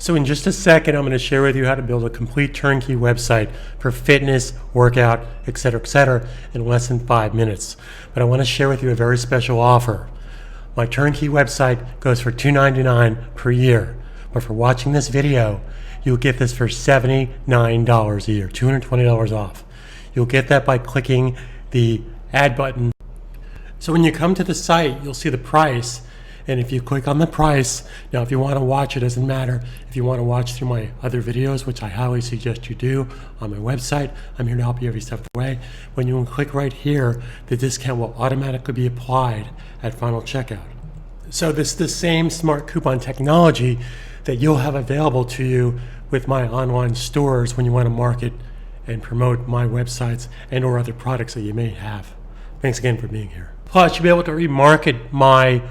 So in just a second, I'm going to share with you how to build a complete turnkey website for fitness, workout, etc., in less than 5 minutes. But I want to share with you a very special offer. My turnkey website goes for $299 per year. But for watching this video, you'll get this for $79 a year, $220 off. You'll get that by clicking the add button. So when you come to the site, you'll see the price. And if you click on the price, now if you want to watch, it doesn't matter. If you want to watch through my other videos, which I highly suggest you do on my website, I'm here to help you every step of the way. When you click right here, the discount will automatically be applied at final checkout. So this is the same smart coupon technology that you'll have available to you with my online stores when you want to market and promote my websites and or other products that you may have. Thanks again for being here. Plus, you'll be able to remarket my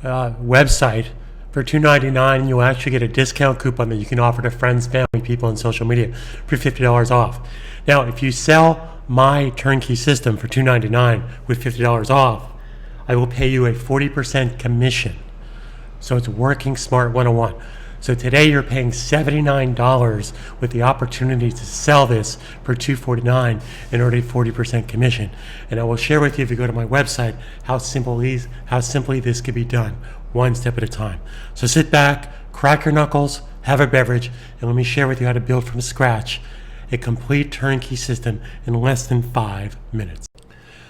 website for $299, and you'll actually get a discount coupon that you can offer to friends, family, people on social media for $50 off. Now, if you sell my turnkey system for $299 with $50 off, I will pay you a 40% commission. So it's working smart 101. So today you're paying $79 with the opportunity to sell this for $249 and earn a 40% commission. And I will share with you, if you go to my website, how simply this can be done, one step at a time. So sit back, crack your knuckles, have a beverage, and let me share with you how to build from scratch a complete turnkey system in less than 5 minutes.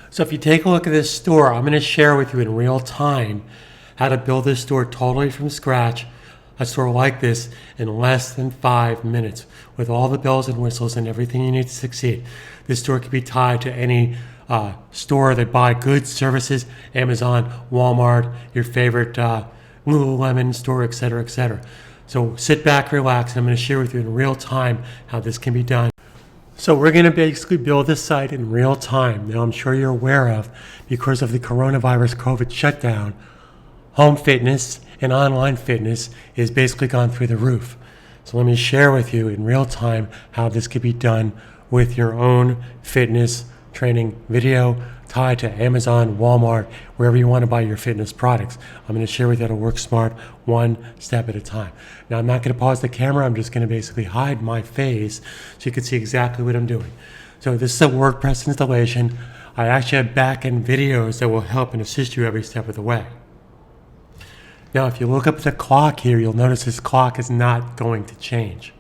So if you take a look at this store, I'm going to share with you in real time how to build this store totally from scratch, a store like this, in less than 5 minutes with all the bells and whistles and everything you need to succeed. This store can be tied to any store that buy goods, services, Amazon, Walmart, your favorite Lululemon store, etc., etc. So sit back, relax, and I'm going to share with you in real time how this can be done. So we're going to basically build this site in real time. Now I'm sure you're aware of, because of the coronavirus COVID shutdown, home fitness and online fitness is basically gone through the roof. So let me share with you in real time how this could be done with your own fitness training video tied to Amazon, Walmart, wherever you want to buy your fitness products. I'm going to share with you how to work smart one step at a time. Now I'm not going to pause the camera. I'm just going to basically hide my face so you can see exactly what I'm doing. So this is a WordPress installation. I actually have back-end videos that will help and assist you every step of the way. Now, if you look up at the clock here, you'll notice this clock is not going to change.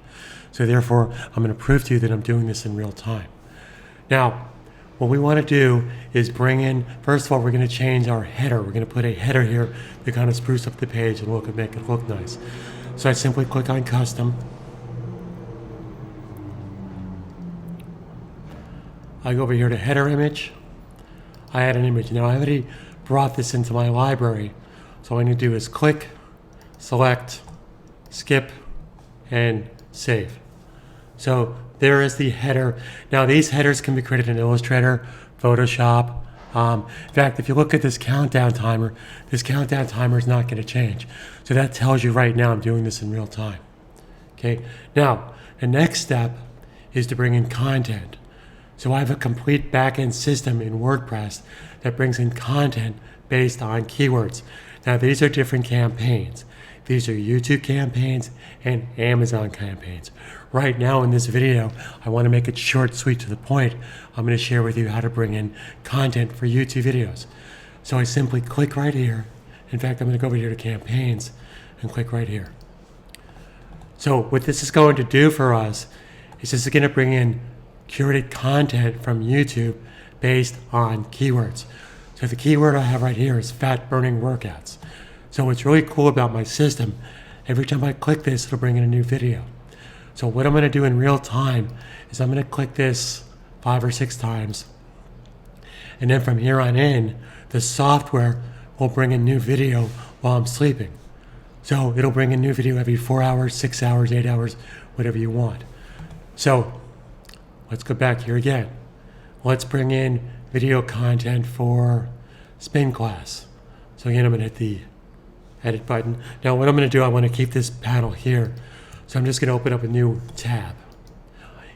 So therefore, I'm going to prove to you that I'm doing this in real time. Now, what we want to do is bring in, first of all, we're going to change our header. We're going to put a header here to kind of spruce up the page and make it look nice. So I simply click on Custom. I go over here to Header Image. I add an image. Now, I already brought this into my library. So all I need to do is click, select, skip, and save. So there is the header. Now these headers can be created in Illustrator, Photoshop. In fact, if you look at this countdown timer is not going to change. So that tells you right now I'm doing this in real time. Okay. Now the next step is to bring in content. So I have a complete back-end system in WordPress that brings in content based on keywords. Now these are different campaigns. These are YouTube campaigns and Amazon campaigns. Right now in this video, I want to make it short, sweet, to the point. I'm going to share with you how to bring in content for YouTube videos. So I simply click right here. In fact, I'm going to go over here to campaigns and click right here. So what this is going to do for us is this is going to bring in curated content from YouTube based on keywords. So the keyword I have right here is fat burning workouts. So what's really cool about my system, every time I click this, it'll bring in a new video. So what I'm going to do in real time is I'm going to click this 5 or 6 times. And then from here on in, the software will bring in new video while I'm sleeping. So it'll bring in new video every 4 hours, 6 hours, 8 hours, whatever you want. So let's go back here again. Let's bring in video content for spin class. So again, I'm going to hit the edit button. Now what I'm going to do, I want to keep this panel here. So I'm just going to open up a new tab.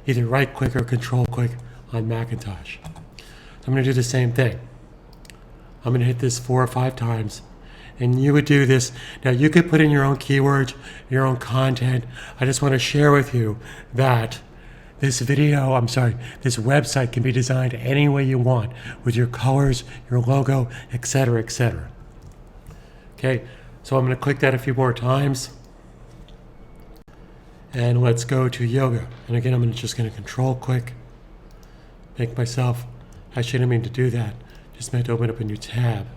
Either right click or control click on Macintosh. So I'm going to do the same thing. I'm going to hit this 4 or 5 times. And you would do this. Now you could put in your own keywords, your own content. I just want to share with you that this website can be designed any way you want with your colors, your logo, etc., etc. Okay, so I'm going to click that a few more times. And let's go to yoga. And again, I'm just going to control click, make myself, I shouldn't mean to do that, just meant to open up a new tab.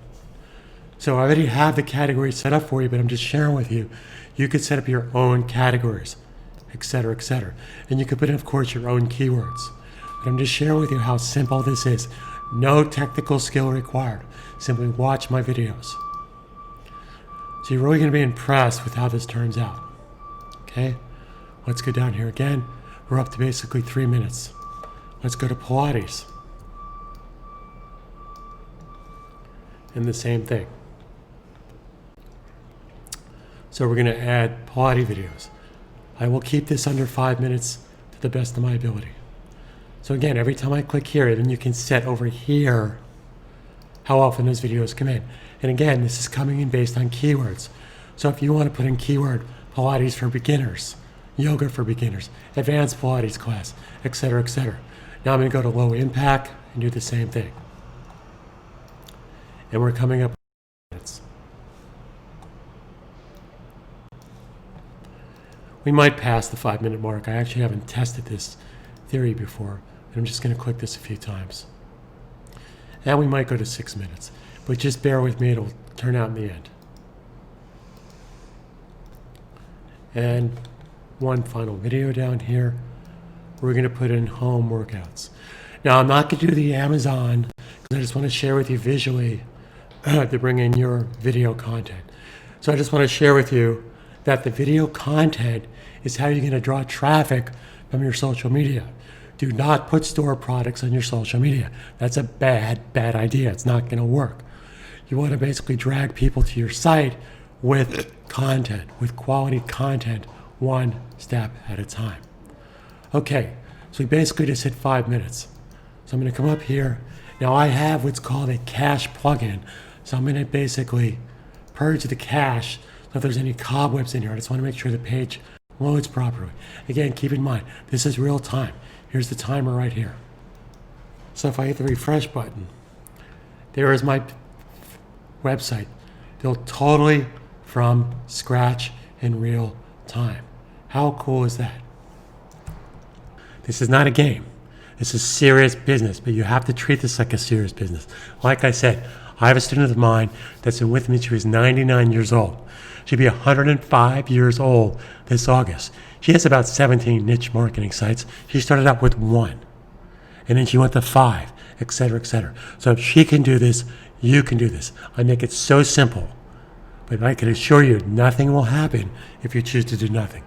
So I already have the categories set up for you, but I'm just sharing with you. You could set up your own categories, etc., etc. And you could put in, of course, your own keywords. But I'm just sharing with you how simple this is. No technical skill required. Simply watch my videos. So you're really going to be impressed with how this turns out. Okay? Let's go down here again. We're up to basically 3 minutes. Let's go to Pilates. And the same thing. So we're going to add Pilates videos. I will keep this under 5 minutes to the best of my ability. So again, every time I click here, then you can set over here how often those videos come in. And again, this is coming in based on keywords. So if you want to put in keyword Pilates for beginners, yoga for beginners, advanced Pilates class, etc., etc. Now I'm going to go to low impact and do the same thing. And we're coming up with minutes. We might pass the 5-minute mark. I actually haven't tested this theory before, and I'm just going to click this a few times. And we might go to 6 minutes, but just bear with me, it'll turn out in the end. And one final video down here. We're going to put in home workouts. Now, I'm not going to do the Amazon, because I just want to share with you visually to bring in your video content. So I just want to share with you that the video content is how you're going to draw traffic from your social media. Do not put store products on your social media. That's a bad idea. It's not going to work. You want to basically drag people to your site with content, with quality content, one step at a time. Okay, so we basically just hit 5 minutes. So I'm going to come up here. Now I have what's called a cache plugin. So I'm going to basically purge the cache. So if there's any cobwebs in here, I just want to make sure the page loads properly. Again, keep in mind, this is real time. Here's the timer right here. So if I hit the refresh button, there is my website built totally from scratch in real time. How cool is that? This is not a game. This is serious business, but you have to treat this like a serious business. Like I said, I have a student of mine that's been with me since she was 99 years old. She'll be 105 years old this August. She has about 17 niche marketing sites. She started out with 1, and then she went to 5, etc., etc. So if she can do this, you can do this. I make it so simple, but I can assure you nothing will happen if you choose to do nothing.